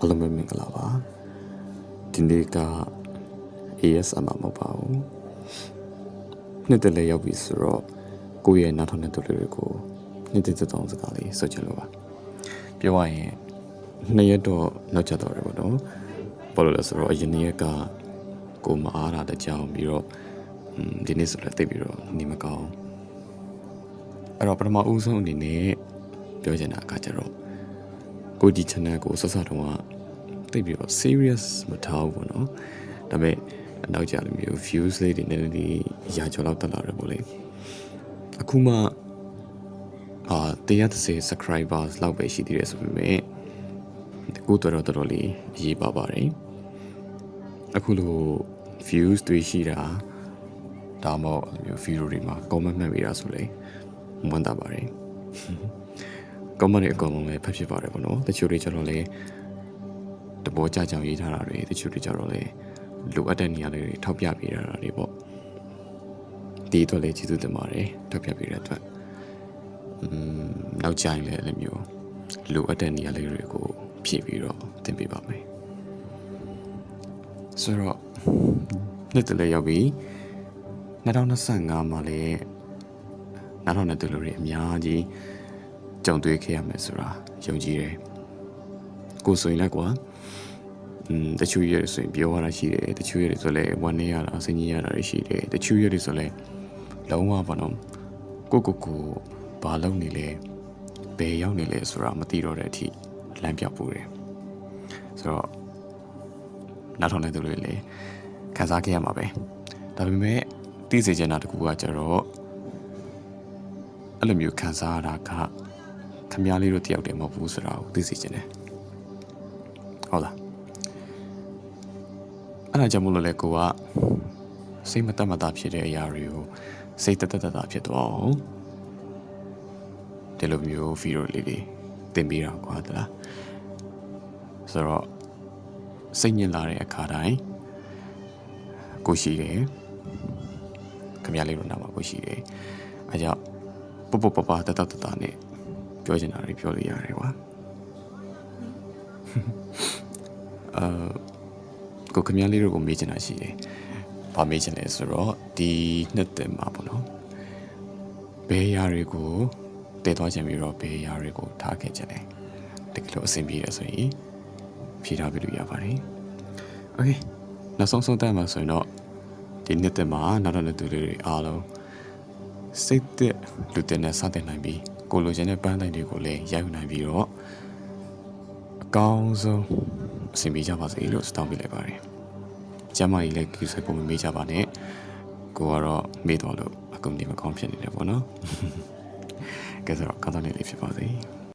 အားလုံးပဲမင်္ဂလာပါဒီနေ့က ASMR မဟုတ်ပါဘူးနှစ်တည်းလေးရောက်ပြီဆိုတော့ကိုယ့်ရဲ့နောက်ထောင်တဲ့သူတွေကိုနှစ်တည်းတောင်းစကားလေးဆိုချင်လို့ပါပြောရရင်နှစ်ရက်တော့နောက်ကျတော့တယ်ပေါ့နော်ဘာလို့လဲဆိုတော့အရင်နေ့ကကိုမအားတာတကြောင်ပြီးတော့ဒီနေ့ဆိုလည်းသိပြီးတော့နေမကောင်းအဲ့တော့ပထမဦးဆုံးအနေနဲ့ပြောချင်တာကကြတော့ကိုဒီ channel ကိုဆက်ဆက်တော့သိပြီးတော့ serious မထားဘူးပေါ့နော်ဒါပေမဲ့နောက်ကြလို့မျိုး views လေးတွေနည်းနည်းရာကျော်လောက်တက်လာတယ်ပေါ့လေအခုမှ130 subscribers လောက်ပဲရှိသေးတယ်ဆိုပေမဲ့ကိုတော်တော်လေးအရေးပါပါတယ်အခုလို views တွေရှိတာဒါမှမဟုတ်မျိုး video တွေမှာ comment မှတ်ပေးတာဆိုလေဝမ်းသာပါတယ် comment တွေအကုန်လုံးလည်းဖတ်ဖြစ်ပါတယ်ပေါ့နော်တချို့တွေကျတော့လေတဘောကြကြောင်ရေးထားတာတွေတချို့တွေကျတော့လေလိုအပ်တဲ့နေရာလေးတွေထောက်ပြပေးတာတွေပေါ့ဒီတော့လေကျေးဇူးတင်ပါတယ်ထောက်ပြပေးတဲ့အတွက်နောက်ကြရင်လည်းအဲ့လိုမျိုးလိုအပ်တဲ့နေရာလေးတွေကိုဖြည့်ပြီးတော့တင်ပေးပါမယ်ဆိုတော့နှစ်တည်းလေးရောက်ပြီ2025မှာလည်းနောက်ထောင်တဲ့သူတွေအများကြီးကြုံတွေ့ခဲ့ရမယ်ဆိုတာယုံကြည်တယ်ကိုဆိုရင်လည်းကွာတချို့ရက်ဆိုရင်ပြောရတာရှိတယ်တချို့ရက်ဆိုလည်းဝမ်းနေရတာစိတ်ကြီးရတာရှိတယ်တချို့ရက်ဆိုလည်းလုံးဝပါတော့ကိုဘာလုပ်နေလဲဘယ်ရောက်နေလဲဆိုတာမသိတော့တဲ့အထိလမ်းပြောက်ပူတယ်ဆိုတော့နောက်ထောင်တဲ့သူတွေလည်းခံစားခဲ့ရမှာပဲဒါပေမဲ့သိစေချင်တာတခုကကျတော့အဲ့လိုမျိုးခံစားရတာကခမည်းလေးတို့တယောက်တည်းမဟုတ်ဘူးဆိုတာကိုသိစေချင်တယ်ဟုတ်လားအဲ့ဒါကြောင့်မို့လို့လေကိုကစိတ်မတက်မတာဖြစ်တဲ့အရာတွေကိုစိတ်တက်တာဖြစ်သွားအောင်ဒီလိုမျိုးဗီဒီယိုလေးတွေတင်ပေးတာကွာတလားဆိုတော့စိတ်ညစ်လာတဲ့အခါတိုင်းကိုရှိတယ်ခမည်းလေးတို့နားမှာကိုရှိတယ်အဲကြောင့်ပပတနဲ့ပြောချင်တာတွေပြောလို့ရတယ်ကွာကိုခမည်းလေးတို့ကိုမေးချင်တာရှိတယ်။ဘာမေးချင်လဲဆိုတော့ဒီနှစ်သက်မှာပေါ့နော်။ဘယ်ຢာတွေကိုတည်သွားချင်ပြီးတော့ဘယ်ຢာတွေကိုထားခဲ့ချင်လဲ။တကယ်လို့အဆင်ပြေရဆိုရင်ဖြေထားပြလို့ရပါတယ်။ Okay နောက်ဆုံးတက်မှာဆိုရင်တော့ဒီနှစ်သက်မှာနောက်တော့သူတွေအားလုံးစိတ်သက်လူတင်နဲ့စတင်နိုင်ပြီးကိုလိုချင်တဲ့ပန်းတိုင်းတွေကိုလည်းရိုက်နိုင်ပြီးတော့အကောင်းဆုံးအဆင်ပြေကြပါစေလို့တောင်းပေးလိုက်ပါတယ်။ကျမကြီးလည်းကိစ္စကိုမမေ့ကြပါနဲ့။ကိုကတော့မေ့တော့လို့အကုန်ဒီမကောင်းဖြစ်နေတယ်ပေါ့နော်။ကဲဆိုတော့ကောင်းတဲ့နေ့လေးဖြစ်ပါစေ။